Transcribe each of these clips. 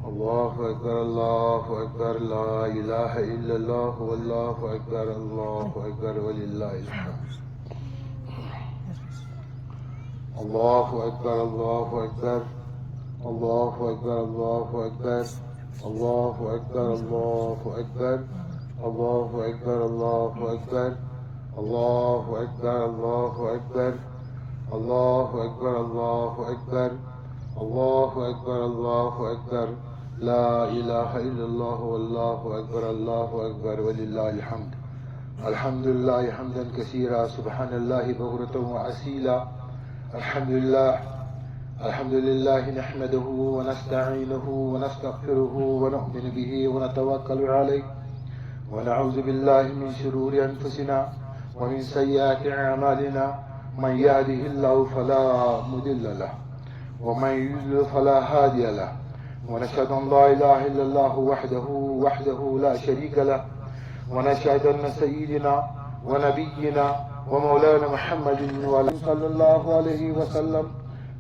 الله أكبر الله أكبر لا إله إلا الله والله أكبر الله أكبر ولله الحمد. الله أكبر الله أكبر الله أكبر الله أكبر الله أكبر الله أكبر الله أكبر الله أكبر الله أكبر الله أكبر الله أكبر الله أكبر الله أكبر الله أكبر لا إله إلا الله والله أكبر الله أكبر ولله الحمد. الحمد لله حمدا كثيرا سبحان الله بكرة وأصيلا. الحمد لله نحمده ونستعينه ونستغفره ونؤمن به ونتوكل عليه ونعوذ بالله من شرور أنفسنا ومن سيئات أعمالنا. من يهده الله فلا مضل له ومن يضلل فلا هادي له ونشهد أن لا إله إلا الله وحده لا شريك له ونشهد أن سيدنا ونبينا ومولانا محمد صلى الله عليه وسلم.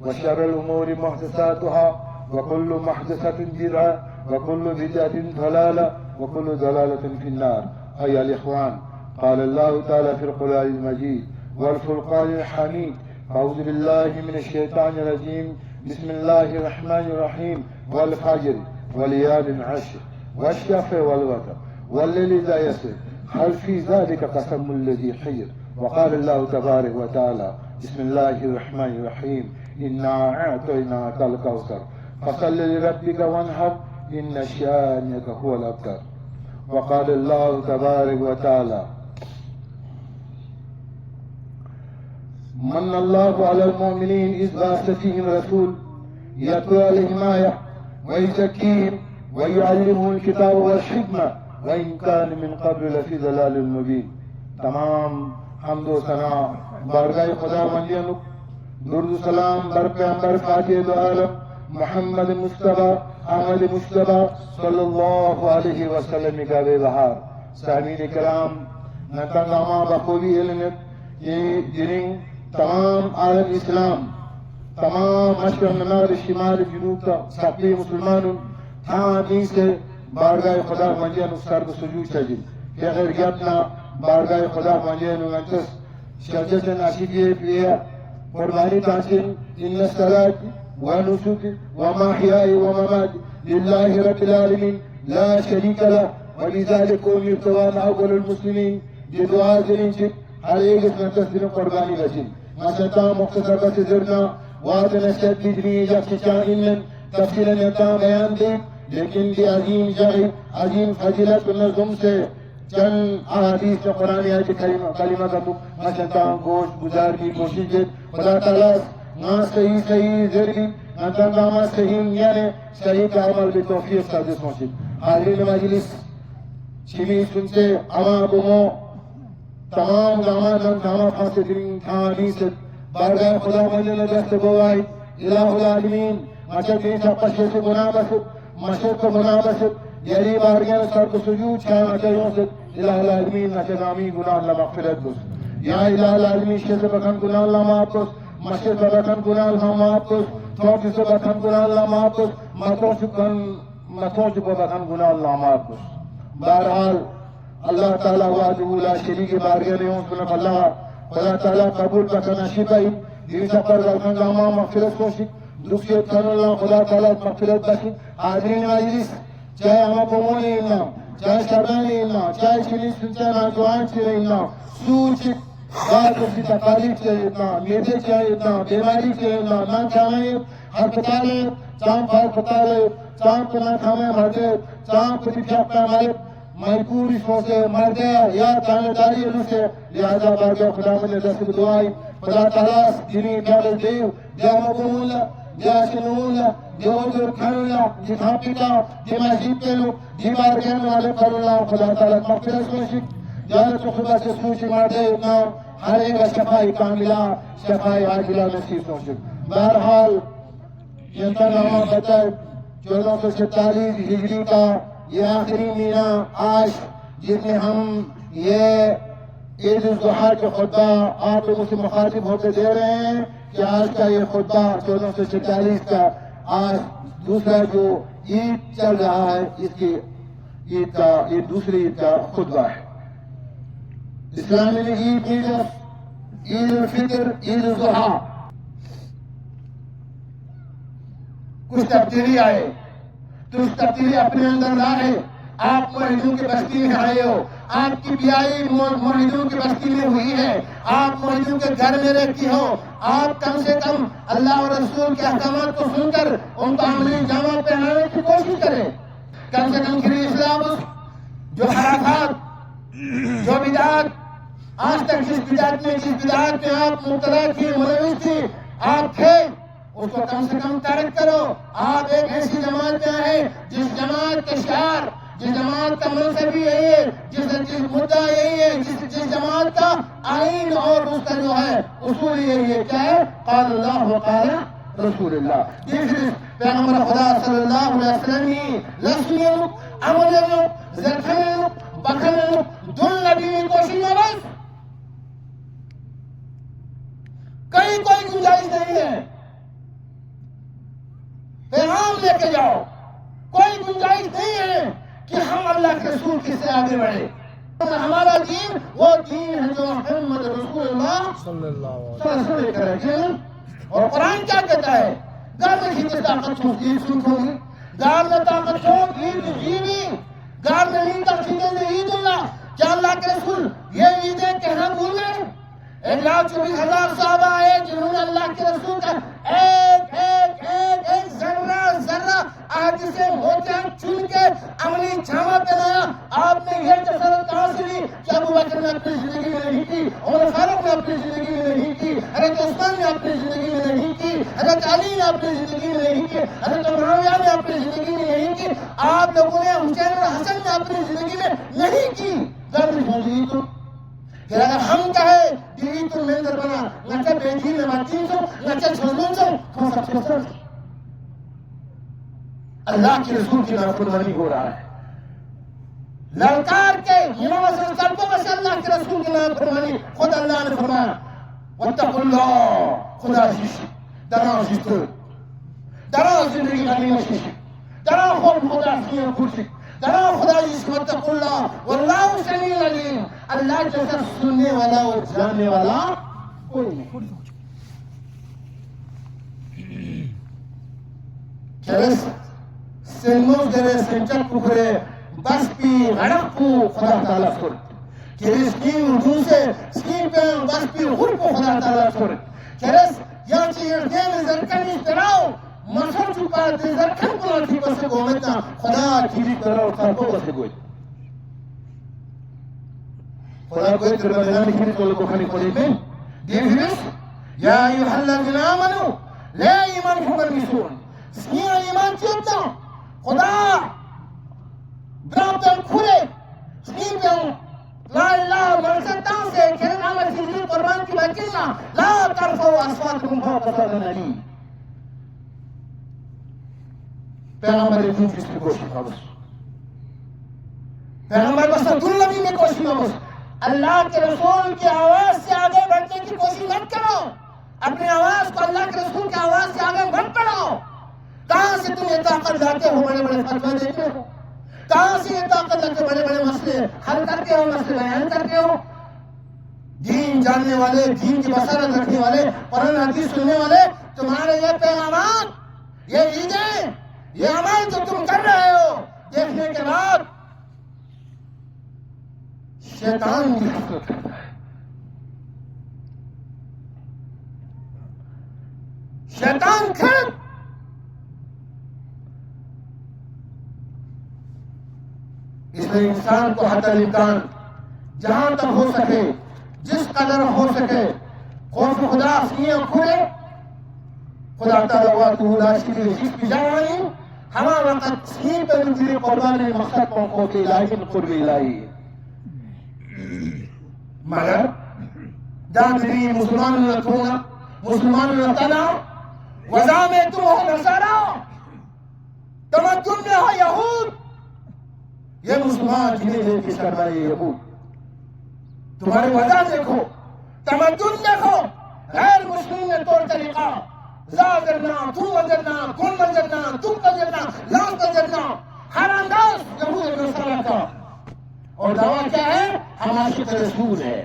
وشر الأمور محدثاتها وكل محدثة بدعة وكل بدعة ضلالة وكل ضلالة في النار. أيها الإخوان، قال الله تعالى في القرآن المجيد والفرقان الحميد: أعوذ بالله من الشيطان الرجيم، بسم الله الرحمن الرحيم، والفجر وليال عشر والشفع والوتر والليل إذا يسر هل في ذلك قسم الذي حجر. وقال الله تبارك وتعالى: بسم الله الرحمن الرحيم، إنا أعطيناك الكوثر فصل لربك وانحر إن شانئك هو الأبتر. وقال الله تبارك وتعالى: من الله على المؤمنين إذ بعث فيهم رسول يتلو عليهم آية ويزكيهم ويعلمهم الكتاب والحكمة وإن كان من قبل لفي ضلال مبين. تمام حمد و ثنا بارگاہ خدا مندیانو، درود و سلام بر پیغمبر فاتح دو عالم محمد مصطفیٰ احمد مصطفیٰ صلی اللہ علیہ وسلم کا بے بہار. سامعین کرام، نتنگاما بخوبی علمت یہ جنہیں تمام عالم اسلام، تمام مشرق مغرب شمال جنوب کا سقلی مسلمانوں تھا سے بارگاہ خدا مندیانو سر سجود سجد کہ غیر گیتنا بارگاہ خدا مندیانو انتس شجدن عشیدیه فيها قرباني تحسين إن الصلاة ونسك ومحياي ومماتي لله رب العالمين لا شريك له ولذلك أمرت وأنا أول المسلمين بدعاء زرينشك عليك اسم تسلم قرباني بسين ما شتا مختصر بس زرنا واتنا شد بجني جفشا إلا تفصيلا يتا بيان دي لیکن بھی عظیم جگہ عظیم فضیلت نظم سے چند احادیث قرآن آیت کلمہ کا مشتاں گوشت گزار کی کوشش ہے. خدا تعالیٰ نہ صحیح ذریعی نہ تنگامہ صحیح یعنی صحیح کا عمل بھی توفیق سازش موشد. حاضرین مجلس چمی سنتے اما بمو تمام دامان داما پھانسے درین تھانی سے بارگاہ خدا مجلل دست گوائی الہ العالمین مچک دین سا پشے سے گناہ بسد مشرق کو گناہ بسد یری بارگاہ سر کو سجود چھانا چاہیوں سے الہ العالمین نشدامی گناہ اللہ مغفرت بس. یا الہ العالمین شیخ سے بکن گناہ اللہ معاف بس، مشرق سے بکن گناہ اللہ معاف بس، چوٹی سے بکن گناہ اللہ معاف بس، مطوں سے بکن گناہ اللہ معاف بس. بہرحال اللہ تعالیٰ وحدہ لا شریک بارگاہ میں ہوں سنف اللہ خدا تعالیٰ قبول بکن شکائی دین سفر بکن گاما مغفرت کوشک دکھیت کر اللہ خدا تعالیٰ مغفرت بکن. حاضرین مجلس چاہے ہم قومونی اللہ چاہے شرمانی اللہ چاہے شلیس سنچہ ناجوان چاہے اللہ سوچ بات اسی تقالیف چاہے اللہ میدے چاہے اللہ بیماری چاہے اللہ نہ چاہے ہسپتالے چاہم ہسپتالے چاہم پناہ کھامے مردے چاہم پتی چھاپتا مالک مجبور اس سے مر گیا یا چاہنے داری انہوں سے لہذا بارگاہ خدا من دست دعائی خدا تعالیٰ جنہی بیادر دیو جامع بمولا جاشنولا جوزر کھرلا جتھا پتا جمع جیب کے لوگ جیبار گہن والے کھرلا خدا تعالیٰ مغفرت کوشک جانت خدا سے سوچ مردے نام ہر ایک شفائی کاملہ شفائی عاجلہ نصیب کوشک. بہرحال جنتا نامہ بچائے 1446 ہجری کا یہ آخری مہینہ آج جس میں ہم یہ عید الضحیٰ کے خطبہ آپ لوگوں سے مخاطب ہو کے دے رہے ہیں کہ آج کا یہ خطبہ 1446 کا آج دوسرا جو عید چل رہا ہے، اس کی عید کا یہ دوسری عید کا خطبہ ہے. اسلام میں عید الفطر، عید الاضحیٰ کچھ تبدیلی آئے تو اس تبدیلی اپنے اندر لائے. آپ موحدوں کی بستی میں آئے ہو، آپ کی بیائی موحدوں کی بستی میں ہوئی ہے، آپ موحدوں کے گھر میں رہتی ہو، آپ کم سے کم اللہ اور رسول کے احکامات کو سن کر ان کو عملی جامہ پہنانے کی کوشش کریں. کم سے کم پھر اسلام جو حرکات، جو بدعات آج تک جس بدعات میں آپ مبتلا تھی، ملوث تھی، آپ تھے، اس کو کم سے کم ترک کرو. آپ ایک ایسی جماعت میں آئے جس جماعت کا شعار، جس جماعت کا منصب یہی ہے، جس مدعا یہی ہے، جس جماعت کا آئین اور اس کا جو ہے اصول یہی ہے. کیا ہے؟ قال اللہ و قال رسول اللہ. پیغمبر خدا صلی اللہ علیہ وسلم ہی لسنیوں عملیوں زرخنوں بخنوں دل نبی کوشش میں بس کوئی گنجائش نہیں ہے. پیغام لے کے جاؤ، کوئی گنجائش نہیں ہے کہ ہم اللہ کے رسول کی سے آگے بڑھے. ہمارا دین وہ دین ہے جو محمد رسول اللہ صلی اللہ علیہ وسلم لے کر آئے. اور قرآن کیا کہتا ہے؟ گھر میں کھینچے طاقت ہو عید سنکھو گی، گھر میں طاقت ہو عید جیوی، گھر میں نہیں تک کھینچے سے عید اللہ. کیا اللہ کے رسول یہ عیدیں کہنا بھول گئے؟ 1,24,000 صحابہ آئے جنہوں نے اللہ کے رسول کا ایک ذرہ آج سے موتیاں چن کے عملی جامہ پہنایا. آپ نے یہ جسارت کہاں سے لی کہ ابو بکر نے اپنی زندگی میں نہیں کی، عمر فاروق نے اپنی زندگی میں نہیں کی، حضرت عثمان نے اپنی زندگی میں نہیں کی، حضرت علی نے اپنی زندگی میں نہیں کی، حضرت معاویہ نے اپنی زندگی میں نہیں کی، آپ لوگوں نے حسین اور حسن نے اپنی زندگی میں نہیں کی. تو کہ اگر ہم کہے دیوی تو مندر بنا نچا بیٹھی میں 300 نچا 600 کون سب سے سر اللہ کے رسول کی نافرمانی ہو رہا ہے. للکار کے یونیورسل سڑکوں میں سے اللہ کے رسول کی نافرمانی. خود اللہ نے فرمایا واتقوا اللہ، خدا شیش درا زندگی کرنی میں شیش درا خوف خدا سیاں کرسی درا خدا جس واتقوا اللہ واللہ سمیع علیم. اللہ جیسا سننے والا اور جاننے والا کوئی نہیں. سلموز درے سنچک پکرے بس پی غرق کو خدا تعالیٰ سر کرس کیم دوسے سکیم پہ بس پی غر کو خدا تعالیٰ سر کرس یا چیئر دین زرکن اشتراؤ مسر چکا دے زرکن کو نٹھی بسے گومتا خدا چیزی کرو سرکو بسے گوئی. خدا کوئی تربتگانی کھنی تو لکو کھنی کھنی میں دیکھنیس یا ایوہ اللہ جن آمنو لے ایمان خبر میسون سکین ایمان چیتا خدا برابطن کھولے سکین پہ ہوں لا اللہ مرسطان سے کھرن آمد سیزی قربان کی بچنا لا ترفو اسواتکم فوق صوت النبی. پیغمبر اتنی جس کی کوشش بس پیغمبر بس عبدالنبی میں کوشش بس. اللہ کے رسول کی آواز سے آگے بڑھنے کی کوشش مت کرو. اپنی آواز کو اللہ کے رسول کی آواز سے آگے مت بڑھاؤ. کہاں سے تم یہ طاقت لاتے ہو بڑے بڑے فتوے دیتے ہو؟ کہاں سے یہ طاقت لاتے بڑے بڑے مسئلے حل کرتے ہو، مسئلے بیان کرتے ہو؟ دین جاننے والے، دین کی بصارت رکھنے والے، قرآن حدیث سننے والے تمہارے یہ پیغامات، یہ عیدیں، یہ عمل جو تم کر رہے ہو دیکھنے کے بعد شیطان کی حسرت کرتا ہے. شیطان کھڑ اس لیے انسان کو حتی الامکان جہاں تک ہو سکے، جس قدر ہو سکے خوف خدا سینوں کھلے. خدا تعالیٰ واتو لا شریک بجانب ہما وقت سین پر انجلی قربان مقصد قوت الہی من قرب الہی. مگر دادری مسلمان نتونا مسلمان نتنا وضع میں تم ہو نصارہ، تمدن میں ہو یہود. یہ مسلمان جنہیں لے کے سرمائے یہود. تمہاری وضع دیکھو، تمدن دیکھو، غیر مسلم نے طور طریقہ زادرنا تو وجدنا کن وجدنا تم وجدنا لاس وجدنا، ہر انداز یہود نصارہ کا، اور دعویٰ کیا ہے؟ ہم عاشق رسول ہے.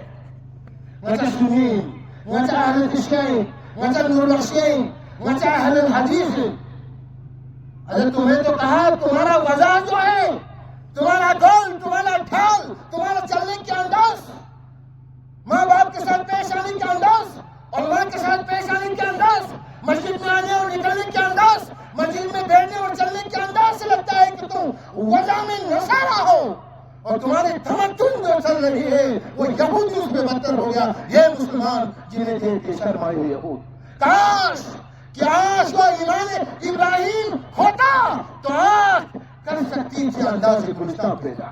نچا سنین، نچا اہل تشکین، نچا نور بخشین، نچا اہل الحدیث. اگر تمہیں تو کہا تمہارا وضع جو ہے، تمہارا گول، تمہارا ڈھال، تمہارا چلنے کے انداز، ماں باپ کے ساتھ پیش آنے کے انداز، علماء کے ساتھ پیش آنے کے انداز، مسجد میں آنے اور نکلنے کے انداز، مسجد میں بیٹھنے اور چلنے کے انداز سے لگتا ہے کہ تم وضع میں نصارہ ہو، اور تمہاری تمدن جو چل رہی ہے وہ یہودی اس میں بدتر ہو گیا. یہ مسلمان جنہیں دیکھ کے شرم آئی یہود. کاش کہ آج وہ ایمان ابراہیم ہوتا تو آج کر سکتی تھی انداز گلستان پیدا.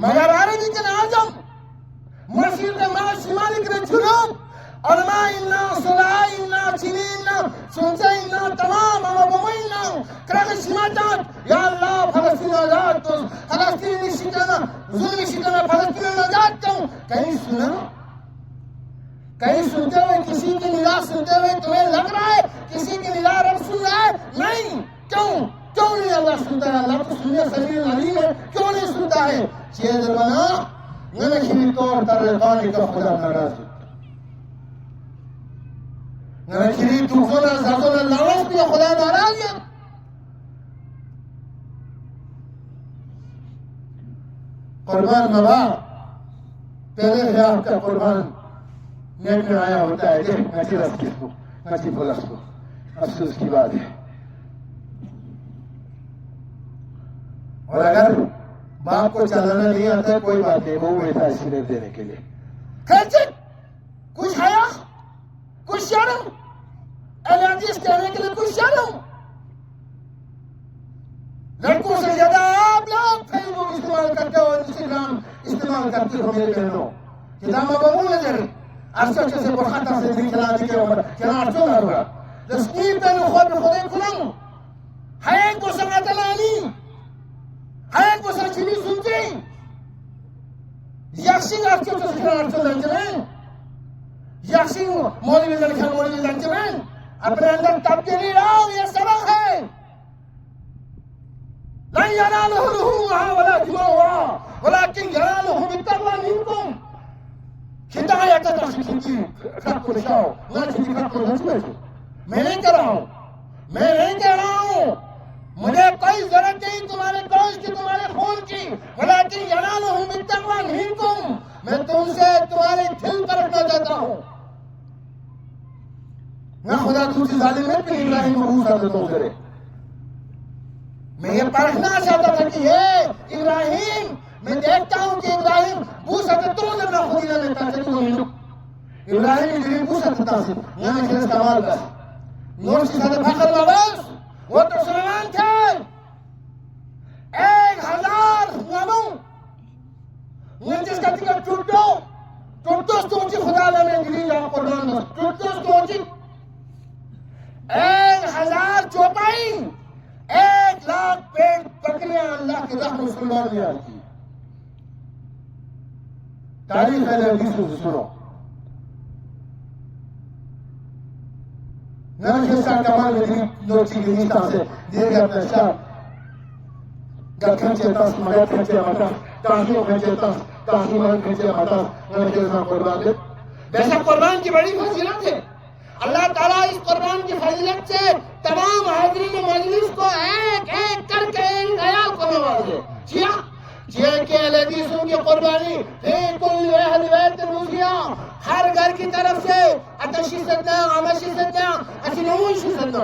مگر عربی کے اعظم مشرق ما شمالک جنوب، علماء الناس صلاح الناس چینین سنسے الناس تمام امامومین کرق شماتات یا اللہ فلسطین آزاد تو فلسطین شکنا ظلم شکنا فلسطین آزاد تو کہیں سنا؟ کہیں سنتے ہوئے کسی کی ندا سنتے ہوئے تمہیں لگ رہا ہے کسی کی ندا رب سن رہا ہے؟ نہیں. کیوں نہیں اللہ سنتا ہے؟ اللہ تو سننے سمیع علیم ہے، کیوں نہیں سنتا ہے؟ چیز بنا ننشری طور تر رقانی کا خدا ناراض ہوتا، ننشری توفنا زرزنا لعنت بھی خدا ناراض ہے. قربان مبا پہلے ہے آپ کا قربان نیٹ میں آیا ہوتا ہے، دیکھ نچی رس کس کو نچی پلس کو، افسوس کی بات ہے. اور اگر باپ کو چلانا نہیں آتا ہے کوئی بات نہیں، وہ بیٹھا ہے صرف دینے کے لیے. کچھ حیا، کچھ شرم، اہل حدیث کہنے کے لیے کچھ شرم. لڑکوں سے زیادہ آپ لوگ فیس بک استعمال کرتے ہو، انسٹاگرام استعمال کرتی ہو میرے بہنوں. کتاب مبمول نظر ارسل سے برخطہ سے دن چلانے کے عمر چنار چون ہوگا رسمی پہ خود خودے کھلنگ ہے کو سماعت لانی ہے کو سچنی سنتی یکشنگ ارسل سے چنار چون لنجمین یکشنگ مولوی لنجمین مولوی لنجمین اپنے اندر تبدیلی لاؤ. یہ سبق ہے. لن يناله لحومها ولا دماؤها ولكن يناله التقوى منكم. ہدایت تشکیل خط کو لکھاؤ نہ کسی خط کو نہ لکھو. میں نہیں کہہ رہا ہوں مجھے کوئی ضرورت نہیں تمہارے گوشت کی، تمہارے خون کی. ولكن يناله التقوى منكم. میں تم سے تمہارے دل پر رکھنا چاہتا ہوں. نہ خدا دوسری ظالم ہے کہ ابراہیم مبعوث حضرت ادھر ہے. میں یہ پرکھنا چاہتا تھا کہ یہ ابراہیم، میں دیکھتا ہوں کہ ابراہیم بوسا تو تو جب نہ خودی نہ لیتا ہے تو ہندو ابراہیم ابراہیم بوسا تھا سے یہاں کے استعمال کر نور سے ساتھ فخر نواز وہ تو سلیمان تھے. 1000 ناموں نجس کا ٹکٹ ٹوٹو سوچی خدا نے انجلی جہاں قربان ٹوٹو سوچی 1000 چوپائی 1,00,000 پیٹ بکریاں اللہ کے راہ مسلمان نے آئی کی. تاریخ ہے حدیثوں سے سنو. نرخستان کمال میں دو چیزیں نیتا سے دیے گئے اپنے شاہ گر کھنچے تاس مگر کھنچے مطا تاہیوں کھنچے تاس تاہیمان کھنچے مطا نرخستان قربان دے. بیسا قربان کی بڑی فضیلت ہے. اللہ تعالیٰ اس قربان کی فضیلت سے تمام حاضرین مجلس کو ایک ایک کر کے ایک خیال کو نوازے. جیہ کے اہل حدیثوں کی قربانی کل اہل بیت روزیہ ہر گھر کی طرف سے اتشی صدنا آمشی صدنا اسی نموشی صدنا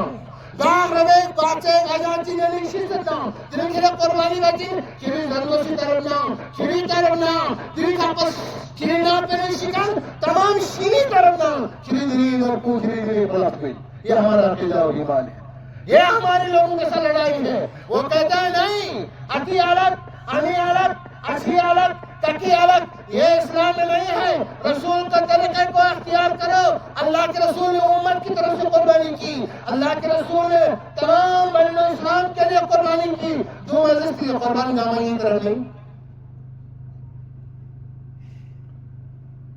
دام روے باچے آجانچی نلیشی صدنا جنہوں کے لئے قربانی بیٹی کبھی زرگوشی طرفنا کبھی طرفنا دلی کا پس کبھی نام پر شکن تمام شینی طرفنا کبھی دلیل اور پوچھنی دلی بلت گئی. یہ ہمارا عقیدہ و ایمان ہے. یہ ہمارے لوگوں کے ساتھ لڑائی ہے. وہ کہتا ہے نہیں اتی عالت انی عالت اچھی عالت تکی عالت یہ اسلام میں نہیں ہے. رسول کا طریقہ کو اختیار کرو. اللہ کے رسول نے امت کی طرف سے قربانی کی. اللہ کے رسول نے تمام بنی اسلام کے لیے قربانی کی. جو مجلس کی قربانی نامانی طرف نہیں.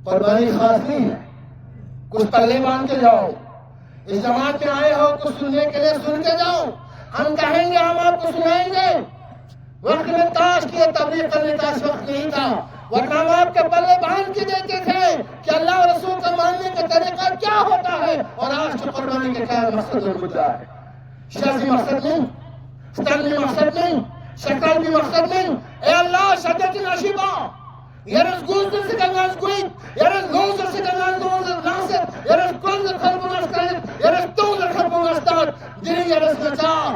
قربانی خاص نہیں ہے. کچھ پلے باندھ کے جاؤ. اس جماعت میں آئے ہو کچھ سننے کے لیے سن کے جاؤ، ہم کہیں گے ہم آپ کو سنائیں گے۔ وقت میں تاش کی تبلیغ کرنے کا اس وقت نہیں تھا، ورنہ ہم آپ کے پلے باندھ کے دیتے تھے کہ اللہ اور رسول کا ماننے کا طریقہ کیا ہوتا ہے اور آج تو قربانی کے کیا مقصد اور مدعا ہے۔ سیاسی مقصد نہیں، اسٹائلی مقصد نہیں، شکل بھی مقصد نہیں۔ اے اللہ شدت نشیبہ Yarın gözler sıkanlar koyun, yarın gözler sıkanlar gözler nasıl, yarın gözler kalbuna sıkanlar, yarın doğular kalbuna sıkanlar. Dinin yarın sıkanlar.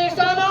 ihsana।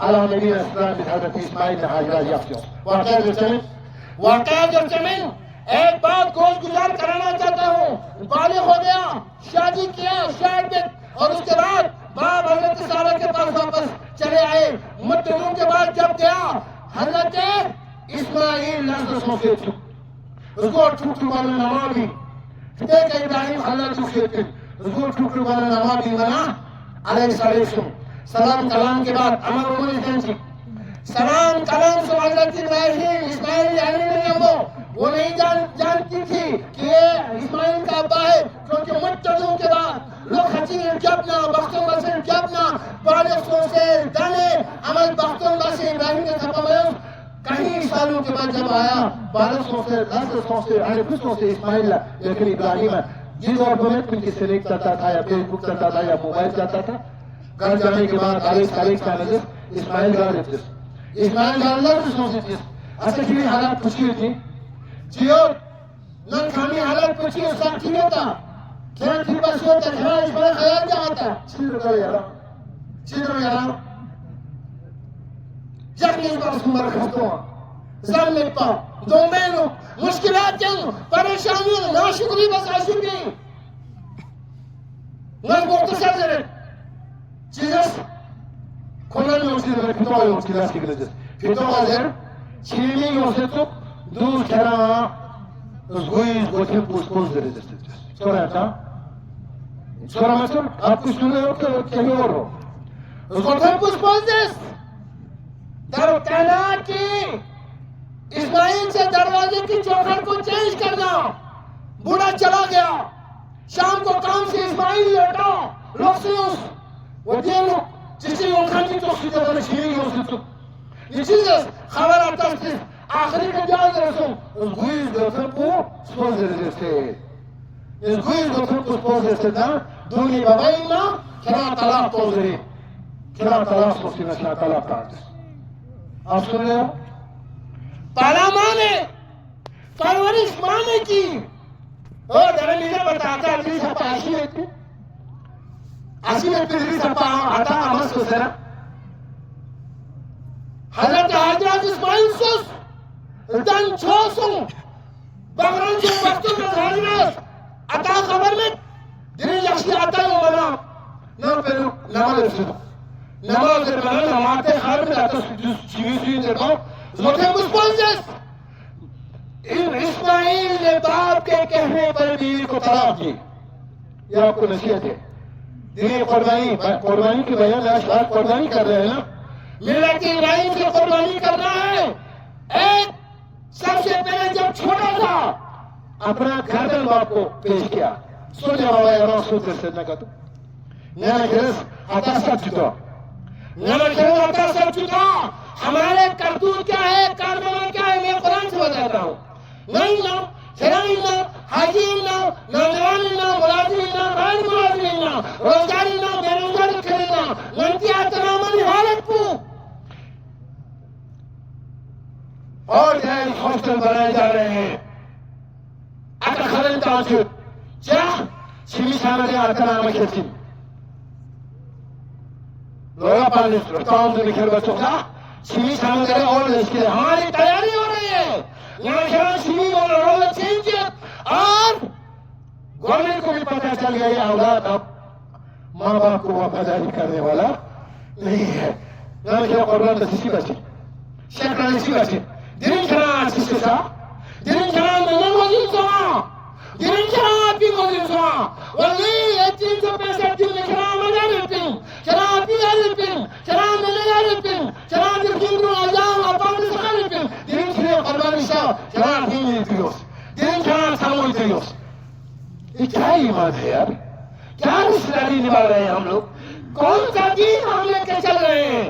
على نبينا الإسلام بحضرت إسماعيل هاجرہ یافتوں. واقعہ زمین ایک بات گوش گزار کرانا چاہتا ہوں. بالغ ہو گیا، شادی کیا، اور اس کے بعد باپ حضرت سارہ کے پاس واپس چلے آئے. مدتوں کے بعد جب گیا حضرت اسماعیل لفظوں سے اس کو ٹھوک والا نماز بھی دیکھ ابراہیم حضرت اس کو ٹھوک والا نماز بھی بنا علیہ السلام. سلام کلام کے بعد امر عمر سلام کلام سے حضرت ابراہیم اسماعیل وہ نہیں جانتی تھی کہ یہ اسماعیل کا ابا ہے، کیونکہ مدتوں کے بعد لوگ حسین جبنا بختوں بسر جبنا بالغوں سے دانے عمل بختوں بسر ابراہیم کے تھپا میں کہیں سالوں کے بعد جب آیا 1200 سے 1000 سے 800 سے اسماعیل، لیکن ابراہیم جس دور میں ان کی سلیک کرتا تھا یا فیس بک کرتا تھا یا موبائل چلتا تھا، گھر جانے کے بعد تاریخ کا نظر اسماعیل گھر دیتے اسماعیل گھر اللہ سے سوچتے اچھا کی حالات پوچھی تھی جیو نن کھانی حالات پوچھی اس کا ٹھیک ہوتا کیا ٹھیک بس ہوتا ہے اس پر خیال کیا ہوتا چیز رو یارا جب اس پر سمر کھتوں زن میں پا دو مینو مشکلات جن پریشانیوں ناشکری بس آشکری نن مختصر زرے چیزس کھولن میں اسی در کتوا ہے اس کی لاس کی گلجس کتوا زر چیمی ہوسے تو دور کھرا اس گوئیز گوٹھیں پوس دے رہے سورا ہے سورا مصر آپ کچھ سنے ہو کہ کہیں اور ہو اس گوٹھیں پوس دے در کائنات کی اسماعیل سے دروازے کی چوکھٹ کو چینج کرنا. بوڑھا چلا گیا، شام کو کام سے اسماعیل لوٹا لوکسیوس وہ دین جسی اونکھانی تو سیدھا در شیری ہو سکتا یہ چیزیں خبر آتا ہے آخری کے جاز رسوں اس گوئیز گوتھن کو سپوز دے سے اس گوئیز گوتھن کو سپوز دے سے دا دونی بابائی نا کھرا طلاق تو دے کھرا طلاق تو سینا شاہ طلاق کارتے آپ سن رہے ہو پالا مانے پرورش مانے کی اور در میرے بتاتا علی سپا آشی لیتی آشی لیتی علی سپا آتا آمس کو سرا حضرت حضرت اسماعیل سوس دن چھوسوں بغران کے وقتوں کا ظاہرات عطا خبر میں دنی یخشی عطا ہوں منا نام پہلو نمال ارسدو نمال در منا نماتے خار میں آتا چیوی در باؤ زوٹے مسپونزس اسماعیل نے باپ کے کہنے پر بیوی کو طلاق دی. یہ آپ کو نصیحت ہے دنی قربانی کی وجہ میں اشعار قربانی کر رہے ہیں نا ملت ابراہیم سے قربانی کرنا ہے. ایک سب سے پہلے جب چھوٹا تھا اپنا گھردن باپ کو پیش کیا سو جاؤ ہے رسول سے سجنہ کا تو نینا گرس آتا سب چکا نینا گرس آتا سب چکا. ہمارے کرتوت کیا ہے کارنامہ کیا ہے میں قرآن سے بتاتا ہوں. نہیں نا خیرائن نا حاجین نا نوجوان نا ملازم نا غیر ملازم نا روزگاری نا بے روزگار کھلینا ننتیا تنامن حالت پو اور جائے ہاسٹل بنائے جا رہے ہیں. اگر خلن تعصب چاہ چھمی سامنے آتا نام کھیسی لوگا پانس رفتان سے نکھر بچوں کا چھمی سامنے اور اس کے ہماری تیاری ہو رہی ہے. یہاں شران چھمی اور رول چینج اور گورنمنٹ کو بھی پتہ چل گیا یہ اولاد اب ماں باپ کو وفاداری کرنے والا نہیں ہے. یہاں شران قربان دسیسی بچے شیخ رانسی بچے دین شران آسی سے سا دین شران میں وزیر سوا دین شران آپ کی وزیر سوا ولی 365 دن شران مجھا رپن شران آپ کی رپن شران میں لگا رپن شران درخیم رو آجام اپاک سکا رپن دین شران قربانی شاہ شران دین دیوس دین شران ساموی دیوس. یہ کیا ایمان ہے یار کیا رشتداری نبھا رہے ہیں ہم لوگ کون سا دین ہم لے کے چل رہے ہیں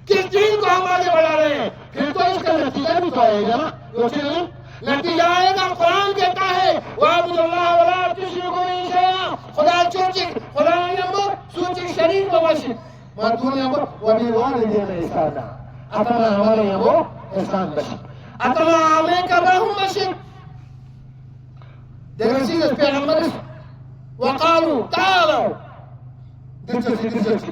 کس دین کو ہم آگے بڑھا رہے ہیں پھر تو اس کا نتیجہ بھی تو آئے گا نا نتیجہ آئے گا. قرآن کہتا ہے وَعَبُدُ اللَّهَ وَلَا تُشْرِكُوا بِهِ شَيْئًا خدا چوچک خدا نمبر سوچک شریف بواشد ماتون نمبر وَبِالْوَالِدَيْنِ إِحْسَانًا اتنا ہمارے یہاں وہ احسان بشد اتنا ہمیں کر رہا ہوں بشد. دیکھیں چیز پیغمبر وقالوا تعالوا دلچسپی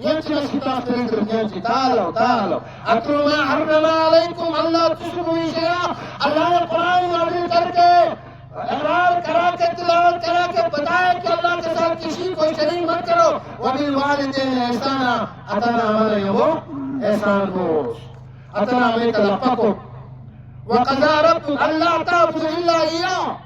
ينتهي الكتاب ينتهي تعالوا اتلو ما حرم عليكم الا تشركوا به شيئا اللہ نے قرآن نازل کر کے اقرار کرا کے تلاوت کرا کے بتایا کہ اللہ کے ساتھ کسی کو شریک مت کرو وبالوالدین احسانا اتنا عمل وہ احسان کو اتنا عمل تلقوا وقضى ربك الا تعبدوا الا اياه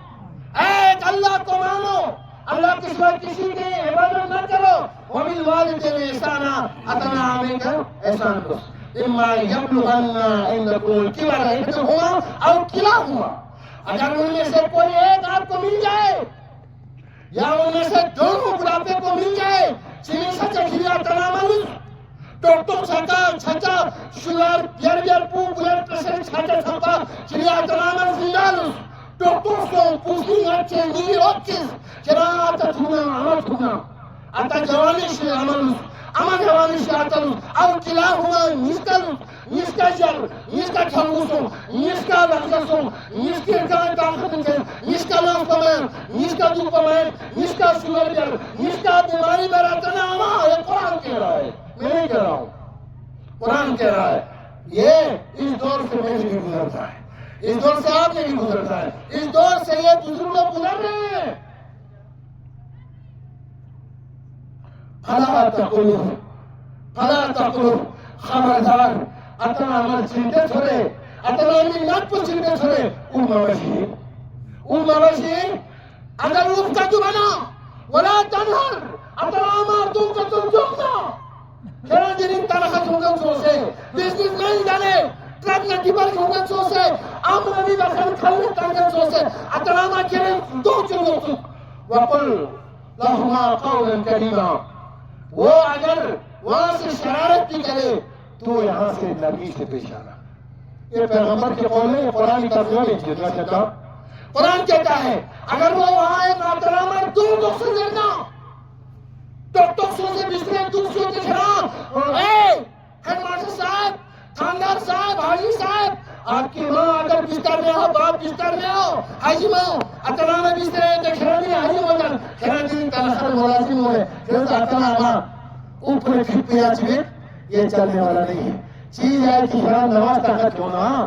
ایک اللہ کو مانو اللہ کے سوا کسی کی عبادت نہ کرو وبالوالدین احسانا اتنا عمل کرو احسان کو اما یبلغن عندکم الکبر احدهما او کلاهما اگر ان میں سے کوئی ایک آپ کو مل جائے یا ان میں سے دونوں بڑھاپے کو مل جائے چینی سچا کھلیا تنامل ٹوٹو چھکا چھچا شلار بیار پو بلر پرسن چھچا چھپا کھلیا تنامل زندالوس ٹوٹو سو پوسی نچے نیلی اوکس چرا آتا چھونا عمل چھونا آتا جوانی سے عملوس اما جوانی سے آتلوس او کلاهما نسکلوس نسکا جر نسکا چھنگوسو نسکا لحظسو نسکا جان طاقتن کے نسکا لانفمان نسکا دوپمان نسکا شلر بیار نسکا بیماری براتنا اما یہ قرآن کہہ رہا ہے میں نہیں کہہ رہا ہوں قرآن کہہ رہا ہے یہ اس دور سے میں نہیں گزرتا ہے اس دور سے آپ نہیں گزرتا ہے اس دور سے یہ بزرگ لوگ گزر رہے ہیں فلا تقولوا خبردار اتنا عمل چنتے چھوڑے اتنا منت کو چنتے چھوڑے امرشین اگر روح کا تو بنا ولا تنہر اتنا عمل تم کا تم جمنا کہنا جنین تنخت ہوگا سوسے بزنس مین جانے ٹرک نہ ڈیبر ہوگا سوسے آمرانی بخیر کھلنے تنگا سوسے اتنا عمل کریں دو چلو وقل لہما قولا کریما وہ اگر وہاں سے شرارت بھی کرے تو یہاں سے نرمی سے پیش آنا یہ پیغمبر کے قول ہے قرآن کا ترجمہ نہیں جتنا چاہتا قرآن کہتا ہے اگر وہ وہاں ایک ناترامر دور دکھ سے دینا تو سو سے بسرے دکھ سے دکھنا ہیڈ ماسٹر صاحب خاندار صاحب حاجی صاحب آپ کی ماں اگر بستر میں ہو باپ بستر میں ہو حاجی ماں اتنا میں بستر دکھنا نہیں حاجی ماں کہنا دن تنخر ملازم ہوئے کہتا اتنا ماں اوپر کھٹ پیا چوئے یہ چلنے والا نہیں ہے چیز ہے کہ خران نماز طاقت ہونا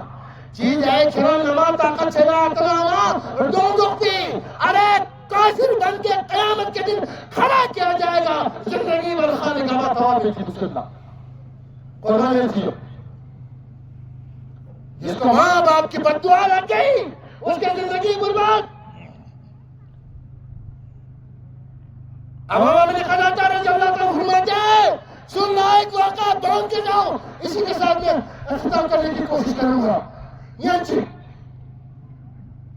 چیز ہے خران نماز طاقت چھنا اتنا ماں دو دکھتی ارے کافر بن کے قیامت کے دن کھڑا کیا جائے گا زندگی ورخانے کا بات ہوا بیٹی بسم اللہ قرآن ہے جیو جس کو ماں باپ کی بددعا لگ گئی اس کے زندگی برباد اب ہم نے کہا جاتا رہے جب اللہ کا فرماتا ہے سننا ایک واقعہ دون کے جاؤ اسی کے ساتھ میں اختتام کرنے کی کوشش کروں گا یانچی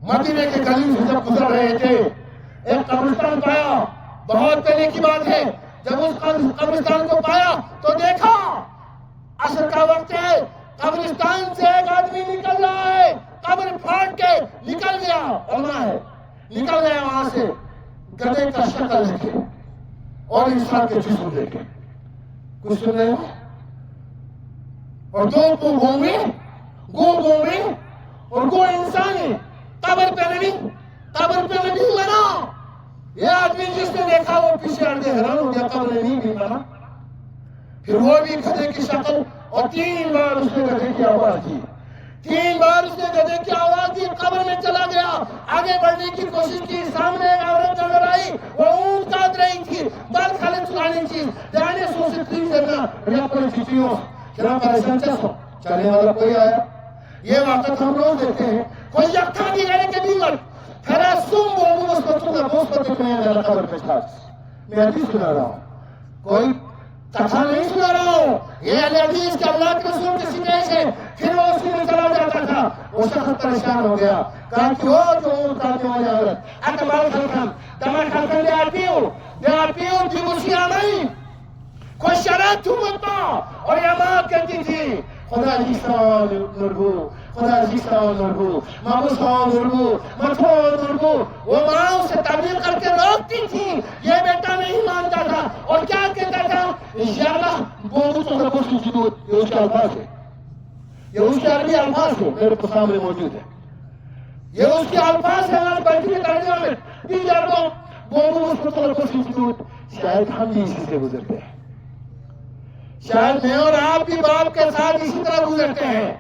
مدینے کے گلی سے جب گزر رہے تھے ایک قبرستان پایا بہت پہلے کی بات ہے جب اس قبرستان کو پایا تو دیکھا عصر کا وقت ہے قبرستان سے ایک آدمی نکل رہا ہے قبر پھاڑ کے نکل گیا علماء ہے نکل گیا وہاں سے گدے کا شکل دیکھے اور انسان کے جسم دیکھے کچھ سن رہے ہو اور دو گھومے اور گو انسان ہے قبر پہ نہیں منا یہ آدمی جس نے دیکھا وہ پیچھے ہٹ کے حیران ہو گیا قبر نہیں بھی منا پھر وہ بھی گدے کی شکل اور 3 بار اس نے گدے کی آواز دی 3 بار اس نے گدے کی آواز دی قبر میں چلا گیا آگے بڑھنے کی کوشش کی سامنے ایک عورت نظر آئی وہ اونٹ کاٹ رہی تھی بال کھالے چلانے چیز جانے سو سے 3 دینا یا کوئی چیچیوں کیا پریشان چاہو چلنے والا کوئی آیا یہ واقعہ ہم لوگ دیکھتے ہیں کوئی یکھا کی گرے کے دیمر پھرا سم بولو اس بچوں کا بوس پر دیکھنے ہیں میرا قبر پہ ساتھ میں حدیث سنا رہا ہوں کوئی کتھا نہیں سنا رہا ہوں یہ حدیث کہ اللہ کے رسول کسی کیس ہے پھر وہ اسی میں چلا جاتا تھا وہ شخص پریشان ہو گیا کہا کہ وہ جو کہتے والی عورت اکبال خلقم دمہ خلقم دے آپیو دی مسی آمائی کوئی شرط تو مطمع اور یہ ماں کہتی تھی خدا جی سوال نرگو مابو سوال نرگو مطمع نرگو وہ ماں اسے تبلیغ کر کے روکتی تھی یہ بیٹا نہیں مانتا تھا اور کیا کہتا تھا انشاءاللہ بولو تو ربو سجدو یہ اس کے الفاظ ہے یہ اس کے عربی الفاظ ہیں، میرے کو سامنے موجود ہے. یہ اس کے الفاظ ہیں ہمارے بلکہ ترجمہ میں Guillermo Borbus Protocol Institute. شاید ہم بھی اسی سے گزرتے ہیں. شاید میں اور آپ بھی باپ کے ساتھ اسی طرح گزرتے ہیں.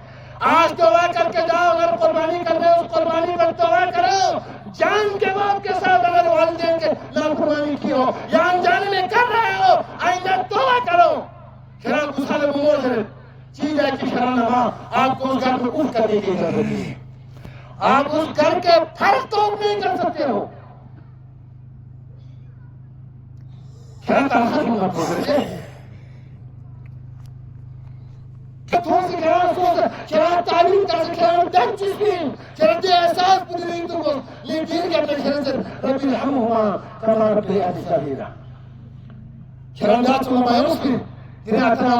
آج توبہ کر کے جاؤ، اگر قربانی کرنے اس قربانی پر توبہ کرو. جان کے باپ کے ساتھ اگر والدین کے نافرمانی کی ہو یا انجانے میں کر رہے ہو، آئندہ توبہ کرو. شراب گسالے بمور سے چیز ہے کہ شرانہ ماں آپ کو اس گھر میں اٹھ کرنے کی اجازت دی. آپ اس گھر کے فرق تو نہیں کر سکتے ہو. شراب تاثر ہوں آپ کو کرتے تھوڑا سی شراب سوچ شراب تعلیم کر سکتے شراب دن چیزیں شراب احساس پوری نہیں تم کو لیکن دیر کے اپنے شراب سے ربی الحم ہوا کما ربی علی صغیرہ شراب دات صلی اللہ علیہ وسلم جنہیں اتنا